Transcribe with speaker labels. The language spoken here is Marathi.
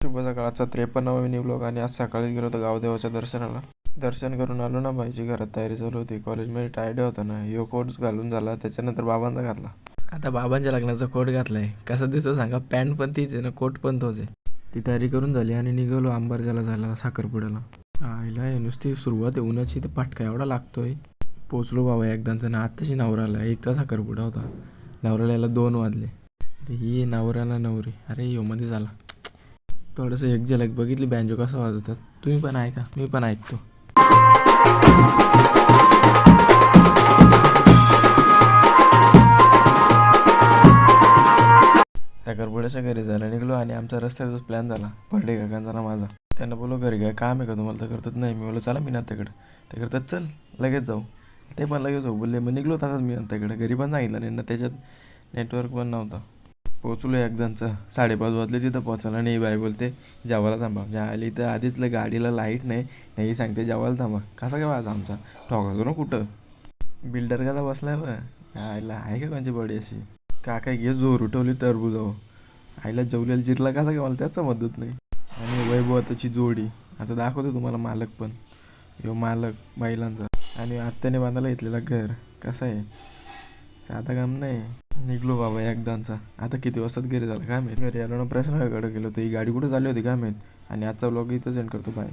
Speaker 1: शुभ सकाळचा 53वा मिनी व्लॉग. आणि आज सकाळी गेलो होतो गावदेवाच्या दर्शनाला. दर्शन करून आलो ना, बाईची घरात तयारी चालू होती. कॉलेजमध्ये टायडे होता ना, यो कोट घालून झाला, त्याच्यानंतर बाबांचा घातला. आता बाबांच्या लग्नाचा कोट घातलाय. कसा दिसतो सांगा? पॅन्ट पण तीच आहे ना, कोट पण तोच आहे. ती तयारी करून झाली आणि निघालो अंबरजाला झाला साखरपुड्याला. आईला आहे नुसती सुरुवात आहे उन्हाची, तर पटका एवढा लागतोय. पोचलो बाबा एकदाचा ना, आत्ताशी नवराला एकचा साखरपुडा होता. नवऱ्याला यायला 2 वाजले. ही नवऱ्याला नवरी, अरे यो मध्ये झाला. थोडंसं एक झलक बघितली बँजो कसं वाजवतात. तुम्ही पण ऐका, मी पण ऐकतो. साखरपुड्याच्या घरी जायला निघलो आणि आमचा रस्त्याचाच प्लॅन झाला. बर्थडे काकांचा ना माझा. त्यांना बोललो घरी काय काम आहे का तुम्हाला? तर करतात नाही. मी बोललो चला मी नात्याकडे. ते करतात चल लगेच जाऊ. ते पण लगेच हो बोलले. मग निघलो तसंच मी नात्याकडे. घरी पण सांगितलं नाही ना, त्याच्यात नेटवर्क पण नव्हता. पोचलो एकदाचं 5:30 वाजले तिथं पोचायला. आणि बाई बोलते जेवायला थांबा. आली इथं आधीच गाडीला लाईट नाही सांगते जेवायला थांबा. कसा काय वाजा आमचा ठोकायचो ना कुठं. बिल्डर कसा बसलाय बा. आईला आहे का कोणची बॉडी अशी. काका घे जोर उठवली टरबूजावर. आईला जेवलेला जिरला कसा काय मला त्याच समजत नाही. आणि वैभवाची जोडी आता दाखवतो तुम्हाला. मालक पण यो मालक बैलांचा. आणि आत्याने बांधायला घेतलेला घर कसं आहे, साधा काम नाही. निघलो बाबा एकदाचा. आता किती वाजता घरी झालं काय माहीत. घरी आलो ना, प्रश्न वेगळं गेलो होतो. ही गाडी कुठं चालली होती काय माहीत. आणि आजचा व्लॉग इथं सेंड करतो. बाय.